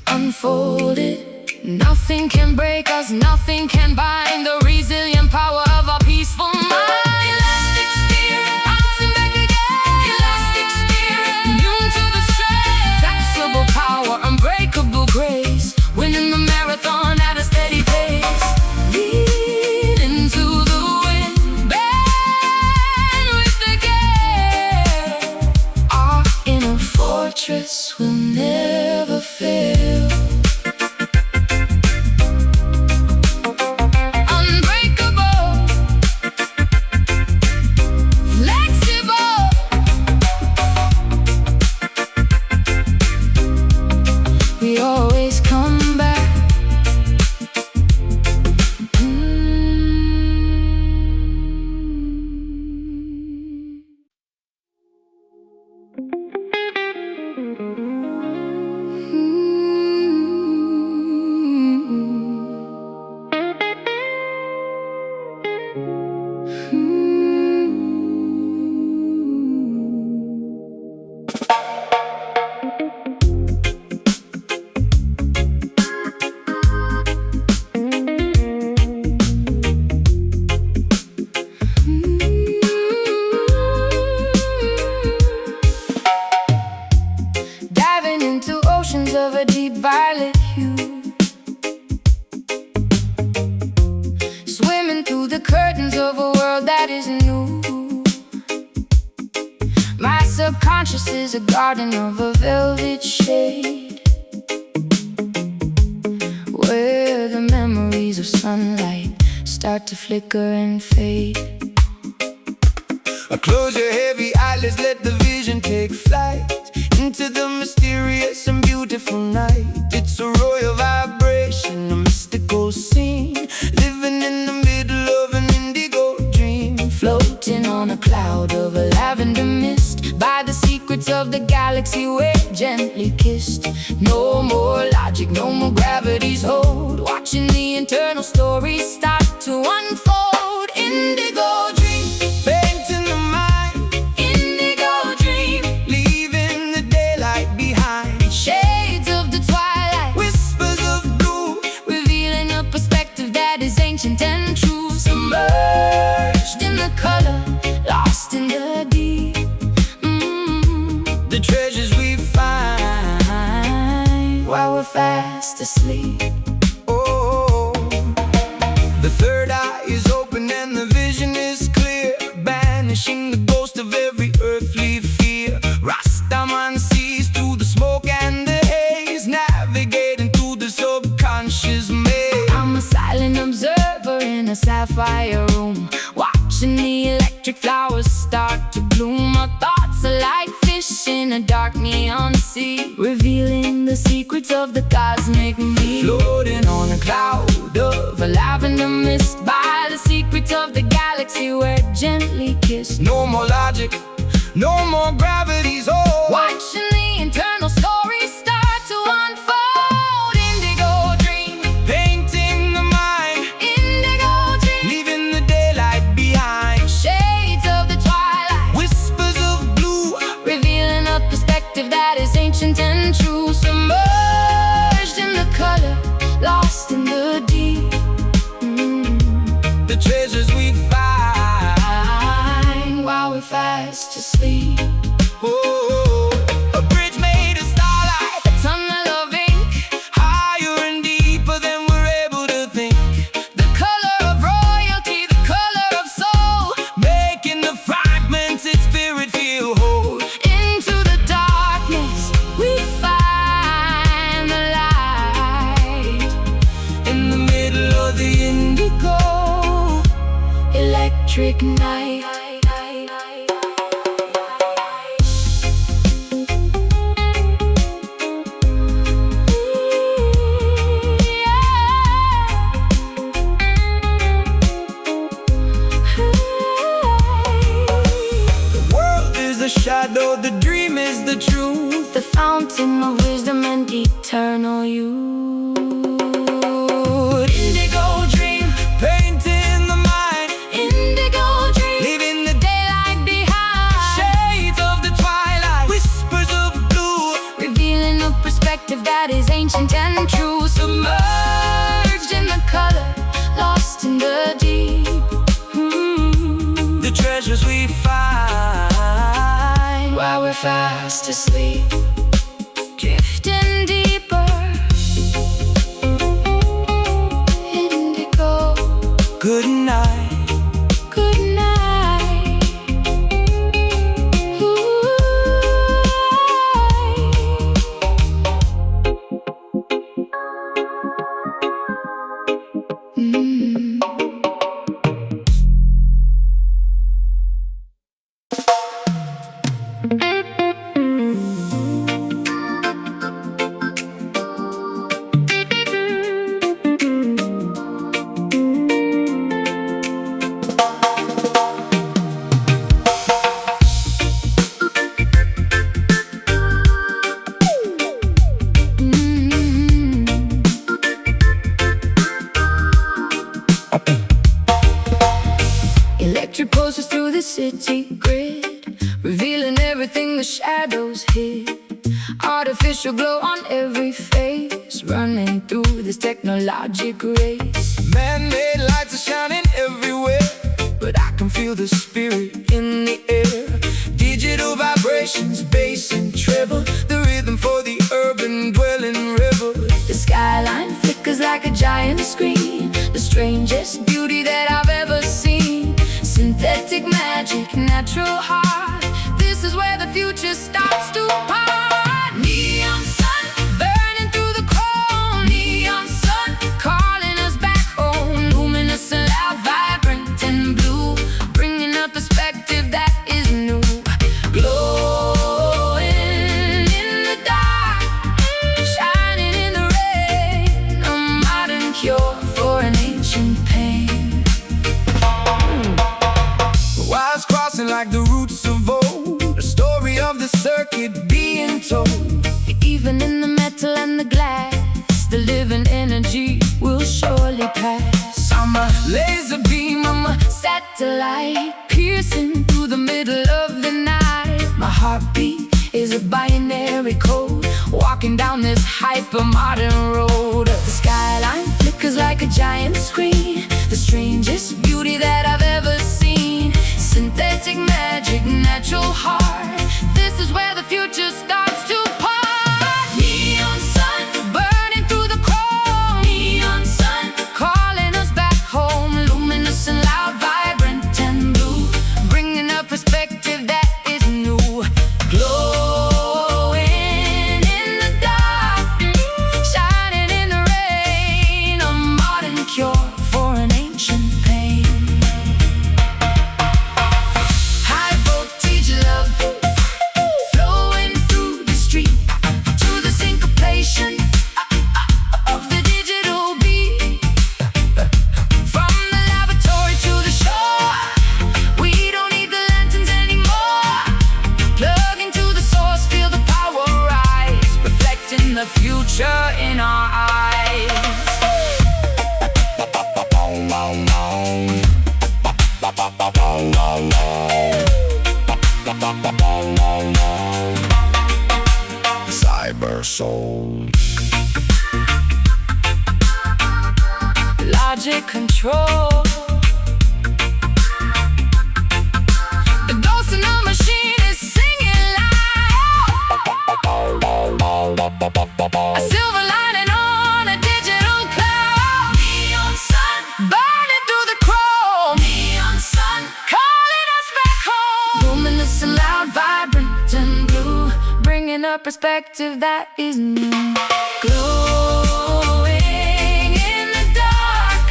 unfold it. Nothing can break us, nothing can bind the resilient power of a peaceful mind. Elastic spirit, bouncing back again. Elastic spirit, immune to the strain. Flexible power, unbreakable grace, winning the marathon at a steady pace. Lean into the wind, bend with the gale. Our inner fortress will never fail. We always come back. Diving into oceans of a deep violet hue, swimming through the curtains of a world that is new. My subconscious is a garden of a velvet shade, where the memories of sunlight start to flicker and fade. Close your heavy eyelids, let the vision take flight into the mysterious and beautiful night. It's a royal vibration, a mystical scene, living in the middle of an indigo dream. Floating on a cloud of a lavender mist, by the secrets of the galaxy we're gently kissed. No more logic, no more gravity's hold, watching the internal stories start to unfold. Indigo dream, painting the mind, indigo dream, leaving while we're fast asleep. Oh, the third eye is open and the vision is clear, banishing the ghost of every earthly fear. Rastaman sees through the smoke and the haze, navigating through the subconscious maze. I'm a silent observer in a sapphire room, watching the electric flowers start to bloom. My thoughts are like fish in a dark neon sea, revealing the secrets of the cosmic me. Floating on a cloud Of a lavender mist, by the secrets of the galaxy we're gently kissed. no more logic, no more gravity's hold. Watching the internal story start to unfold. Indigo dream, Painting the mind, indigo dream, leaving the daylight behind. shades of the twilight, Whispers of blue, revealing a perspective that is ancient and true. Submerged in the color, lost in the deep. the treasures we find While we're fast asleep. Oh, a bridge made of starlight, A tunnel of ink, higher and deeper than we're able to think. the color of royalty, the color of soul. Making the fragmented spirit feel whole. Into the darkness we find the light. In the middle of the indigo Electric night. the world is a shadow, the dream is the truth. The fountain of wisdom and eternal youth. Indigo dream, Painting the mind, indigo dream, leaving the daylight behind. shades of the twilight. Whispers of blue, Revealing a perspective that is ancient and true. Submerged in the color, lost in the deep. the treasures we find. While we're fast asleep, drifting deeper. Indigo, Good night. good night. Electric pulses through the city grid, revealing everything the shadows hid. Artificial glow on every face, running through this technologic race. Man-made lights are shining everywhere, but I can feel the spirit in the air. Digital vibrations, bass and treble, the rhythm for the urban dwelling rebel. The skyline flickers like a giant screen, the strangest beauty that I've ever seen. Synthetic magic, natural heart, this is where the future starts to part. Neon sun, burning through the chrome. Neon sun, calling us back home. Luminous and loud, vibrant and blue, bringing a perspective that is new. Glowing in the dark, shining in the rain, a modern cure for an ancient pain. Wires crossing like the roots of old, the story of the circuit being told. Even in the metal and the glass, the living energy will surely pass. I'm a laser beam, I'm a satellite, piercing through the middle of the night. My heartbeat is a binary code, walking down this hyper-modern road. The skyline flickers like a giant screen, the strangest beauty that I've ever seen. Synthetic magic, natural heart, this is where the future starts to part. Neon sun, future in our eyes. Cyber soul. Logic control. The ghost in the machine is singing loud. A silver lining on a digital cloud. Neon sun burning through the chrome. Neon sun calling us back home. Luminous and loud, vibrant and blue, bringing a perspective that is new. Glowing in the dark,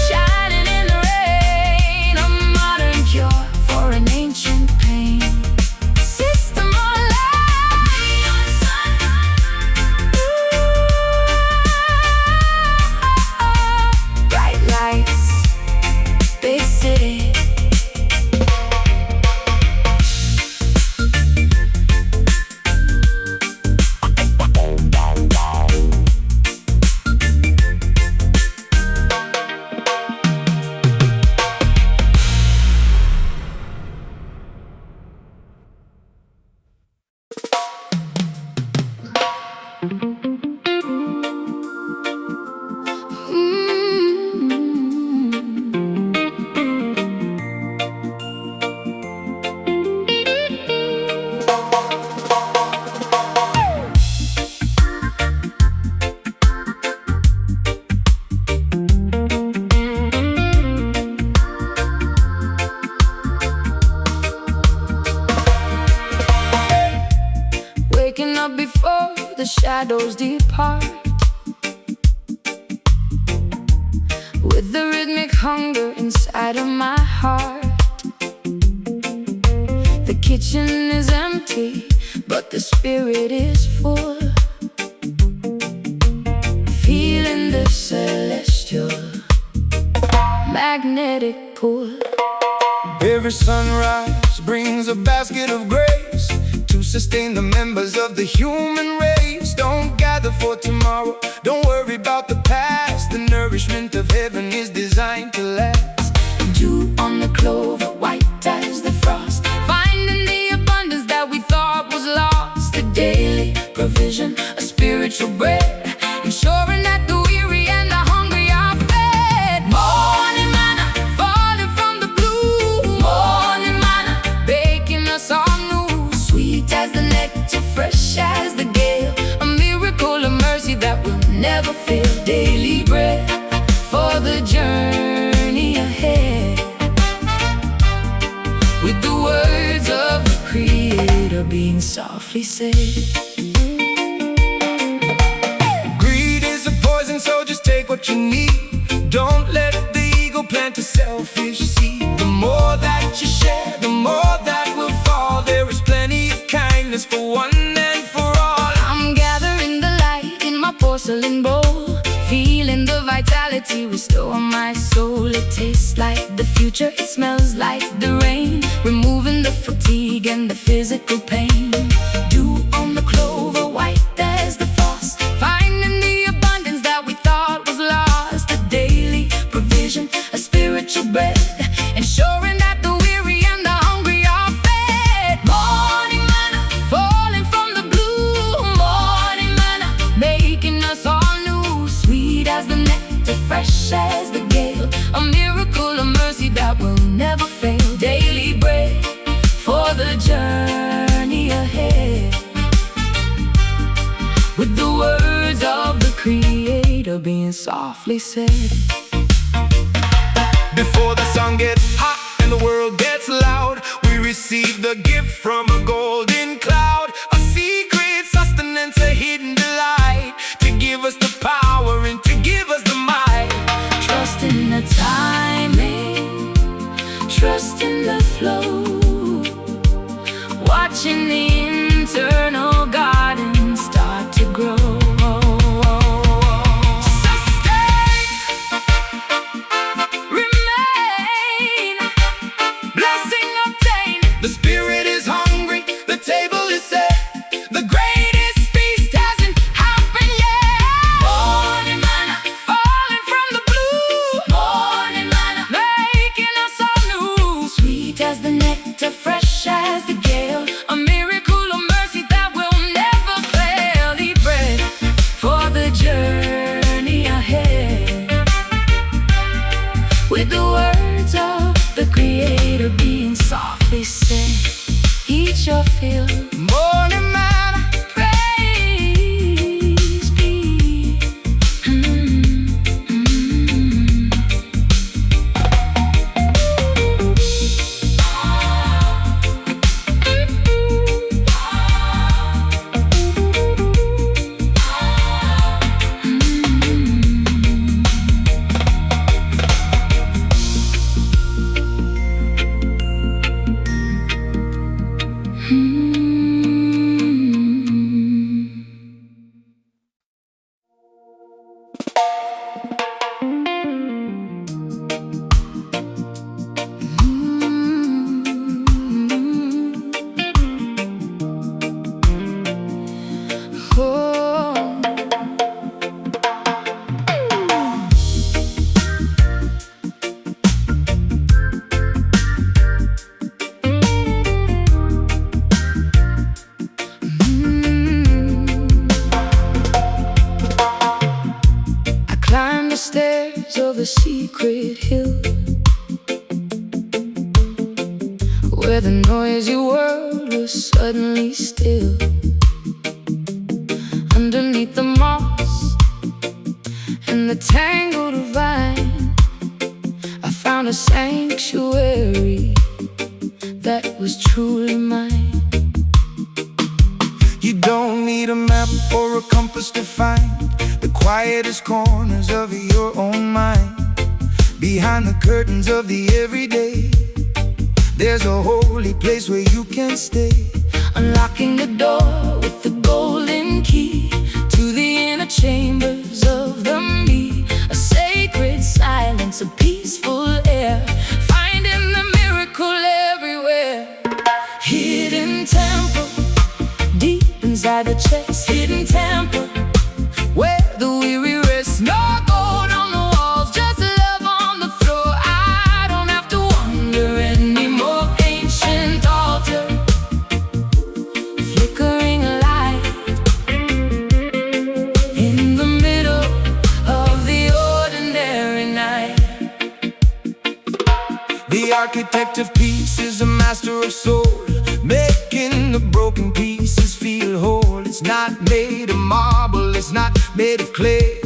shining in the rain, a modern cure for an ancient pain. System alive, neon sun. Bright lights, big city. Waking up before the shadows depart, with the rhythmic hunger inside of my heart. The kitchen is empty, but the spirit is full, feeling the celestial magnetic pull. Every sunrise brings a basket of grace to sustain the members of the human race. Don't gather for tomorrow, don't worry about the past. The nourishment of heaven is designed to last. Dew on the clover, white as the frost, finding the abundance that we thought was lost. A daily provision, a spiritual bread, ensuring that the weary and the hungry are fed. Morning manna, falling from the blue. Morning manna, baking us all new. Sweet as the nectar, fresh as the gale, a miracle of mercy that will never fail. Daily bread for the journey ahead, with the words of the Creator being softly said. Greed is a poison, so just take what you need. Don't let the ego plant a selfish seed. The more that you share, the more that will fall. There is plenty of kindness for one and for all. I'm gathering the light in my porcelain bowl, feeling the vitality restore my soul. It tastes like the future, it smells like the rain, removing the fatigue and the physical pain. Dew on the clover, white as the frost, finding the abundance that we thought was lost. A daily provision, a spiritual bread, ensuring that the weary and the hungry are fed. Morning manna, falling from the blue. Morning manna, making us all new. Sweet as the nectar, fresh as the gale, a miracle of mercy that will never fail. Daily bread for the journey ahead, with the words of the Creator being softly said. Before the sun gets hot and the world gets loud, we receive the gift from a golden cloud. A secret sustenance, a hidden delight, to give us the power and to give us the might. Trust in the timing, trust in the flow, watching the internal garden start to grow. Sustain, remain, blessing obtained. The spirit is hungry, the table is secret hill where the noisy world was suddenly still. Underneath the moss and the tangled vine, I found a sanctuary that was truly mine. You don't need a map or a compass to find the quietest corners of your own mind. Behind the curtains of the everyday, there's a holy place where you can stay. Unlocking the door with the golden key to the inner chambers of the me. A sacred silence, a peaceful air, finding the miracle everywhere. Hidden temple, deep inside the chest. Hidden temple, where the weary rest. No gold on the walls, just love on the floor. I don't have to wonder anymore. Ancient altar, flickering light in the middle of the ordinary night. The architect of peace is a master of soul, making the broken pieces feel whole. It's not made of marble, it's not made of clay.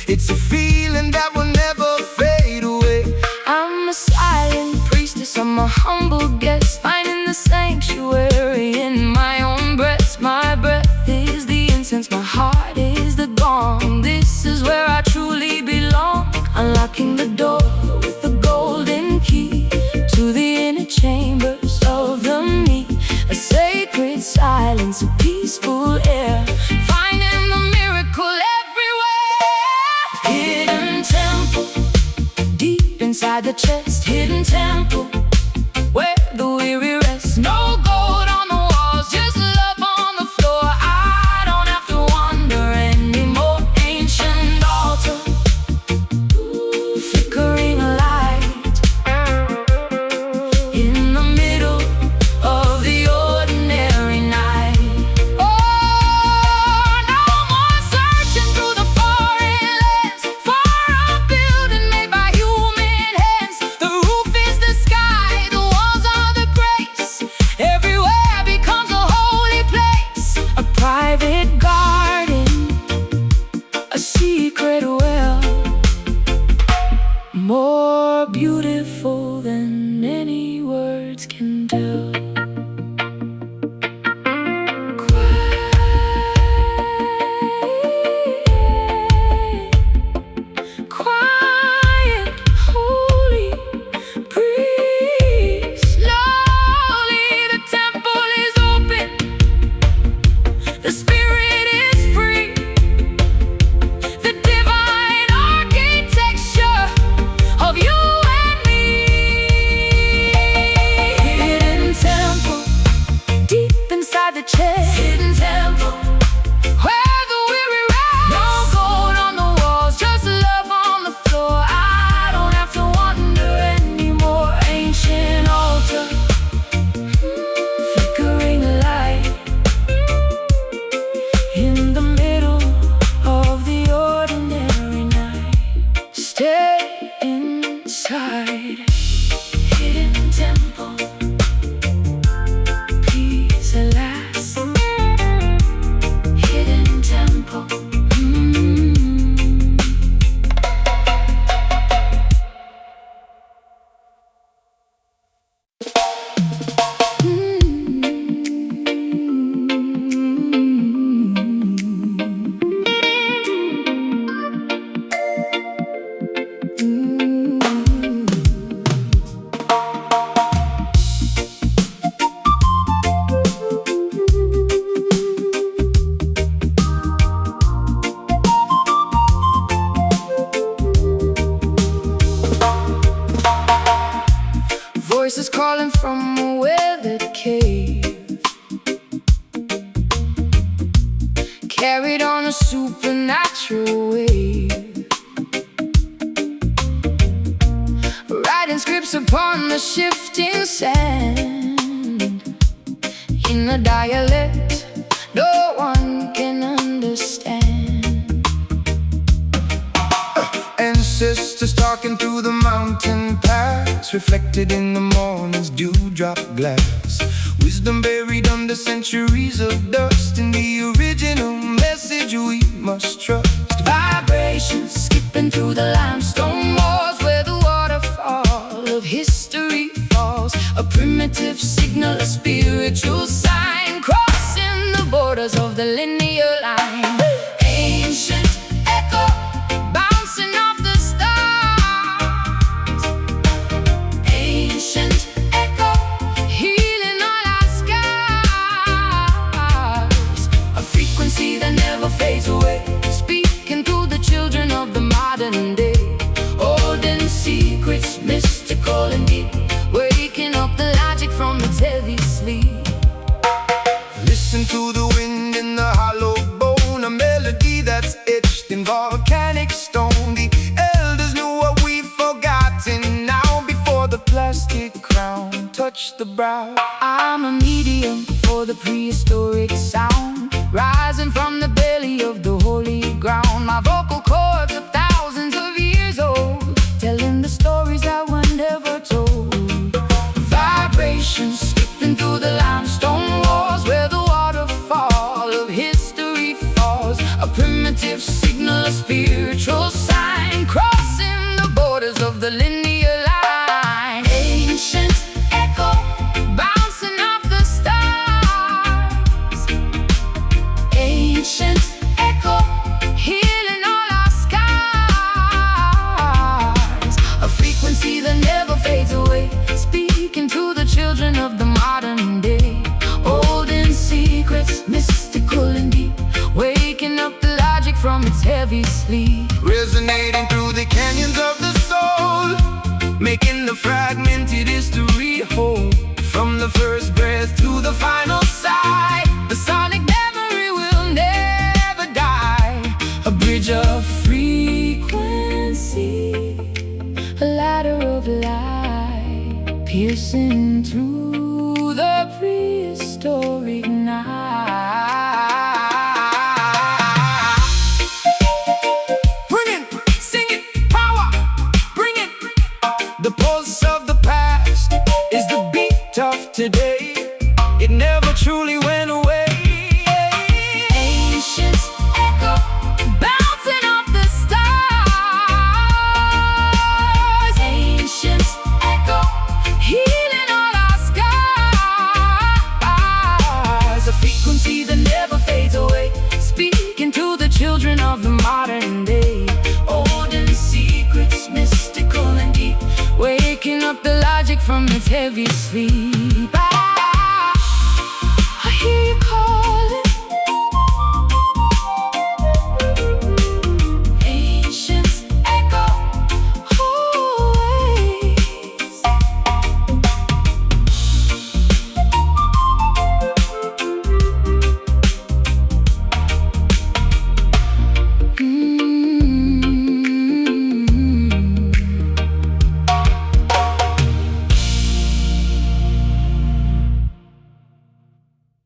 It's a feeling that will never fade away. I'm a silent priestess, I'm a humble guest, finding the sanctuary in my own breast. My breath is the incense, my heart is the gong. This is where I truly belong. Unlocking the door with the golden key to the inner chambers of the me. A sacred silence, a peaceful air, finding the miracle everywhere. Hidden temple, deep inside the chest. Hidden temple, where the weary rest. No gold on the walls, just love on the floor. I don't have to wonder anymore. Ancient altar, flickering light in the middle of the ordinary night. Oh, no more searching through the foreign lands for a building made by human hands. The roof is the sky, the walls are the grace. Everywhere becomes a holy place. A private garden, a secret well, more beautiful than any words can tell. Quiet, holy, breathe slowly. The temple is open, the spirit is free. The divine architecture of you and me. Hidden temple, deep inside the chest. Hidden temple, where the weary rest. No gold on the walls, just love on the floor. I don't have to wonder anymore. Ancient altar, flickering light in the middle of the ordinary night. Stay inside. Hidden temple, peace at last. Hidden temple. Voices calling from a weathered cave, carried on a supernatural wave, writing scripts upon the shifting sand in a dialect no one can understand. And ancestors talking through the mountain pass, reflected in the morning's dewdrop glass. Wisdom buried under centuries of dust, in the original message we must trust. Vibrations skipping through the limestone walls, where the waterfall of history falls. A primitive signal, a spiritual sign, crossing the borders of the linear line. Ancient echo bouncing off the stars. Ancient echo healing all our scars. A frequency that never fades away, speaking through the children of the modern day. Holding secrets mystical and deep, waking up the logic from its heavy sleep. Listen to the wind in the hollow bone, a melody that's etched in volcanic stone. The elders knew what we've forgotten now, before the plastic crown touched the brow. I'm a medium for the prehistoric sound, rising from the belly of the holy ground. My vocal cords are thousands of years old, telling the stories that were never told. Vibrations skipping through the limestone walls, where the waterfall of history falls. A primitive signal, a spiritual sign, crossing the borders of the linear line. Ancient echo bouncing off the stars. Ancient echo healing all our scars. A frequency that never fades away, speaking to the children of the modern day. Holding secrets mystical and deep, waking up the logic from its heavy sleep. Resonating through the canyons of the soul, making the fragmented history whole. From the first breath to the final sigh, The sonic memory will never die. A bridge of frequency, a ladder of light, piercing through the prehistoric night. bring it, sing it, power, bring it. The pulse of the past is the beat of today. It never truly went away. Ancient echo bouncing off the stars. Ancient echo healing all our scars. A frequency that never fades away, speaking to the children of the modern day. Holding secrets mystical and deep, waking up the logic from its heavy sleep.